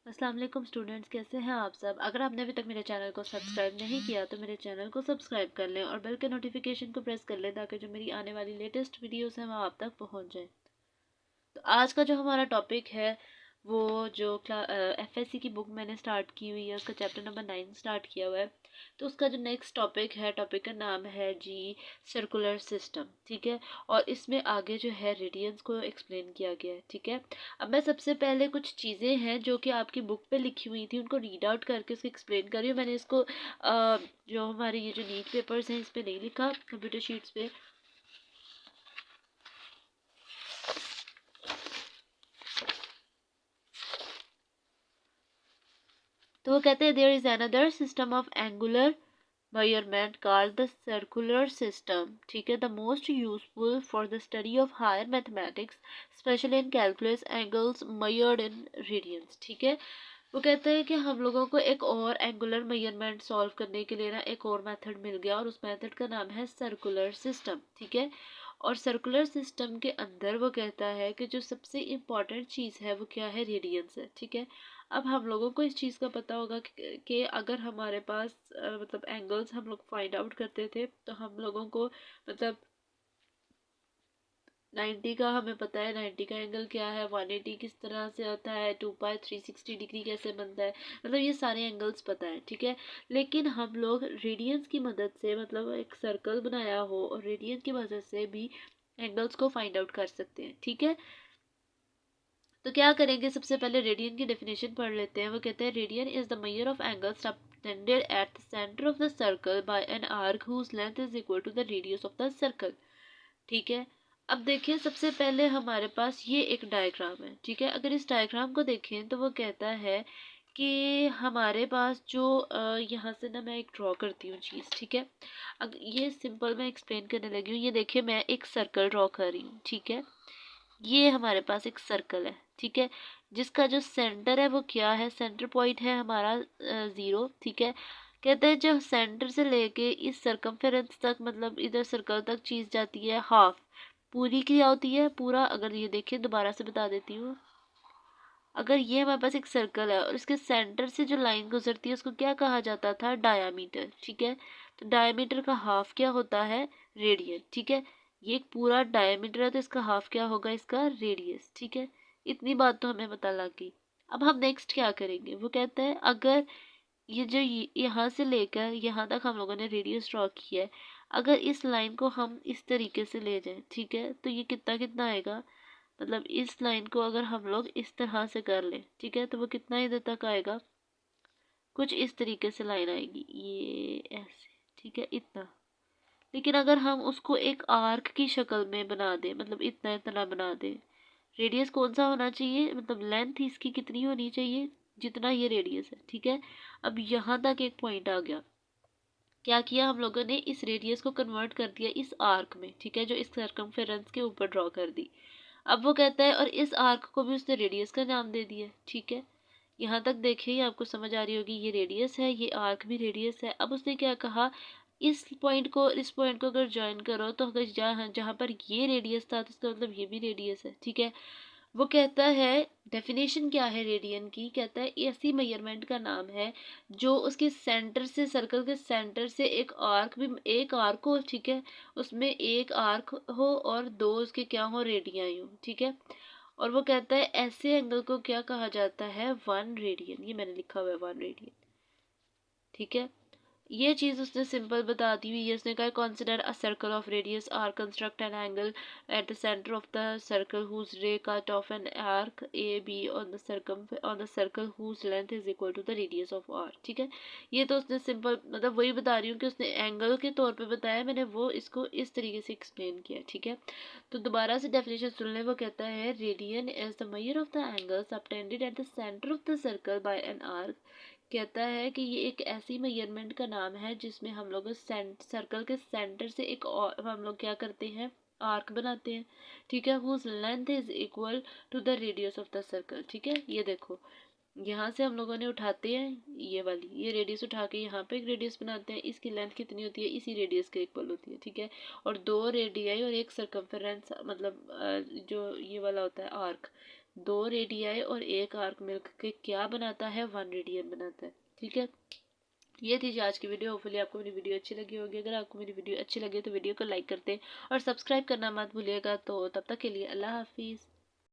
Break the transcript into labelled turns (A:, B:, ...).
A: अस्सलाम वालेकुम स्टूडेंट्स, कैसे हैं आप सब। अगर आपने अभी तक मेरे चैनल को सब्सक्राइब नहीं किया तो मेरे चैनल को सब्सक्राइब कर लें और बेल के नोटिफिकेशन को प्रेस कर लें ताकि जो मेरी आने वाली लेटेस्ट वीडियोस हैं वो आप तक पहुंच जाए। तो आज का जो हमारा टॉपिक है वो जो एफएससी की बुक मैंने स्टार्ट की हुई है, उसका चैप्टर नंबर 9 स्टार्ट किया हुआ है। तो उसका जो नेक्स्ट टॉपिक है, टॉपिक का नाम है जी सर्कुलर सिस्टम। ठीक है। और इसमें आगे जो है रेडियंस को एक्सप्लेन किया गया है। ठीक है। अब मैं सबसे पहले कुछ चीज़ें हैं जो कि आपकी बुक पे लिखी हुई थी उनको रीड आउट करके उसको एक्सप्लेन कर रही हूँ। मैंने इसको जो हमारे ये जो नीट पेपर्स हैं इस पर नहीं लिखा, कंप्यूटर शीट्स पे। तो वो कहते हैं there is another system of angular measurement called the circular system. ठीक है। The most useful for the study of higher mathematics specially in calculus angles measured in radians. ठीक है। वो कहते हैं कि हम लोगों को एक और एंगुलर मेजरमेंट सॉल्व करने के लिए ना एक और मेथड मिल गया और उस मेथड का नाम है सर्कुलर सिस्टम। ठीक है। और सर्कुलर सिस्टम के अंदर वो कहता है कि जो सबसे इम्पॉर्टेंट चीज़ है वो क्या है, रेडियंस है। ठीक है। अब हम लोगों को इस चीज़ का पता होगा कि अगर हमारे पास मतलब एंगल्स हम लोग फाइंड आउट करते थे तो हम लोगों को मतलब 90 का हमें पता है 90 का एंगल क्या है, 180 किस तरह से होता है, 2 पाई 360 डिग्री कैसे बनता है, मतलब ये सारे एंगल्स पता है। ठीक है। लेकिन हम लोग रेडियंस की मदद से मतलब एक सर्कल बनाया हो और रेडियंस की मदद से भी एंगल्स को फाइंड आउट कर सकते हैं। ठीक है। तो क्या करेंगे, सबसे पहले रेडियन की डेफिनेशन पढ़ लेते हैं। वो कहते हैं radian is the measure of angle subtended at the centre of the circle by an arc whose length is equal to the radius of the circle. ठीक है। अब देखिए सबसे पहले हमारे पास ये एक डायग्राम है। ठीक है। अगर इस डायग्राम को देखें तो वो कहता है कि हमारे पास जो यहाँ से ना मैं एक ड्रॉ करती हूँ चीज़। ठीक है। अब ये सिंपल मैं एक्सप्लेन करने लगी हूँ। ये देखिए मैं एक सर्कल ड्रॉ कर रही हूँ। ठीक है। ये हमारे पास एक सर्कल है। ठीक है। जिसका जो सेंटर है वो क्या है, सेंटर पॉइंट है हमारा 0। ठीक है। कहते हैं जब सेंटर से लेके इस सरकमफेरेंस तक मतलब इधर सर्कल तक चीज जाती है हाफ, पूरी क्या होती है पूरा। अगर ये देखिए दोबारा से बता देती हूँ, अगर ये हमारे पास एक सर्कल है और इसके सेंटर से जो लाइन गुजरती है उसको क्या कहा जाता था, डायामीटर। ठीक है। तो डायामीटर का हाफ क्या होता है, रेडियन। ठीक है। ये एक पूरा डायामीटर है तो इसका हाफ क्या होगा, इसका रेडियस। ठीक है। इतनी बात तो हमें पता लग गई। अब हम नेक्स्ट क्या करेंगे, वो कहते हैं अगर ये जो यहाँ से लेकर यहाँ तक हम लोगों ने रेडियस ड्रॉ किया है, अगर इस लाइन को हम इस तरीके से ले जाएं, ठीक है, तो ये कितना कितना आएगा, मतलब इस लाइन को अगर हम लोग इस तरह से कर लें, ठीक है, तो वो कितना इधर तक आएगा, कुछ इस तरीके से लाइन आएगी ये ऐसे। ठीक है, इतना। लेकिन अगर हम उसको एक आर्क की शक्ल में बना दें, मतलब इतना इतना बना दें, रेडियस कौन सा होना चाहिए, मतलब लेंथ इसकी कितनी होनी चाहिए, जितना ये रेडियस है। ठीक है। अब यहाँ तक एक पॉइंट आ गया, क्या किया हम लोगों ने, इस रेडियस को कन्वर्ट कर दिया इस आर्क में। ठीक है। जो इस सर्कमफेरेंस के ऊपर ड्रॉ कर दी। अब वो कहता है और इस आर्क को भी उसने रेडियस का नाम दे दिया। ठीक है। यहाँ तक देखिए आपको समझ आ रही होगी, ये रेडियस है, ये आर्क भी रेडियस है। अब उसने क्या कहा, इस पॉइंट को अगर ज्वाइन करो तो अगर जहाँ जहाँ पर ये रेडियस था तो इसका मतलब ये भी रेडियस है। ठीक है। वो कहता है डेफिनेशन क्या है रेडियन की, कहता है ऐसी मेजरमेंट का नाम है जो उसके सेंटर से, सर्कल के सेंटर से एक आर्क भी, एक आर्क हो। ठीक है। उसमें एक आर्क हो और दो उसके क्या हो, रेडियाई हो। ठीक है। और वो कहता है ऐसे एंगल को क्या कहा जाता है, 1 रेडियन। ये मैंने लिखा हुआ है 1 रेडियन। ठीक है। ये चीज़ उसने सिंपल बता दी हुई है। उसने कहा consider a circle of radius r, construct an angle at the centre of the circle whose ray cut off an arc a b on the circle whose length is equal to the radius of r. ठीक है। ये तो उसने simple मतलब वही बता रही हूँ कि उसने एंगल के तौर पे बताया, मैंने वो इसको इस तरीके से एक्सप्लेन किया। ठीक है। तो दोबारा से डेफिनेशन सुन ले। वो कहता है radian is the measure of the angle subtended at the centre of the circle by an arc. कहता है कि ये एक ऐसी मेजरमेंट का नाम है जिसमें हम लोग सर्कल के सेंटर से एक और हम लोग क्या करते हैं, आर्क बनाते हैं। ठीक है। Whose length is equal to the radius of the circle. ठीक है। ये देखो यहाँ से हम लोगों ने उठाते हैं ये वाली, ये रेडियस उठा के यहाँ पे एक रेडियस बनाते हैं, इसकी लेंथ कितनी होती है, इसी रेडियस के इक्वल होती है। ठीक है। और दो रेडियाई और एक सरकमफेरेंस मतलब जो ये वाला होता है आर्क, 2 रेडियाई और 1 आर्क मिलकर क्या बनाता है, 1 रेडियन बनाता है। ठीक है, ये थी जी आज की वीडियो। होपफुली आपको मेरी वीडियो अच्छी लगी होगी। अगर आपको मेरी वीडियो अच्छी लगी तो वीडियो को लाइक करते और सब्सक्राइब करना मत भूलिएगा। तो तब तक के लिए अल्लाह हाफिज़।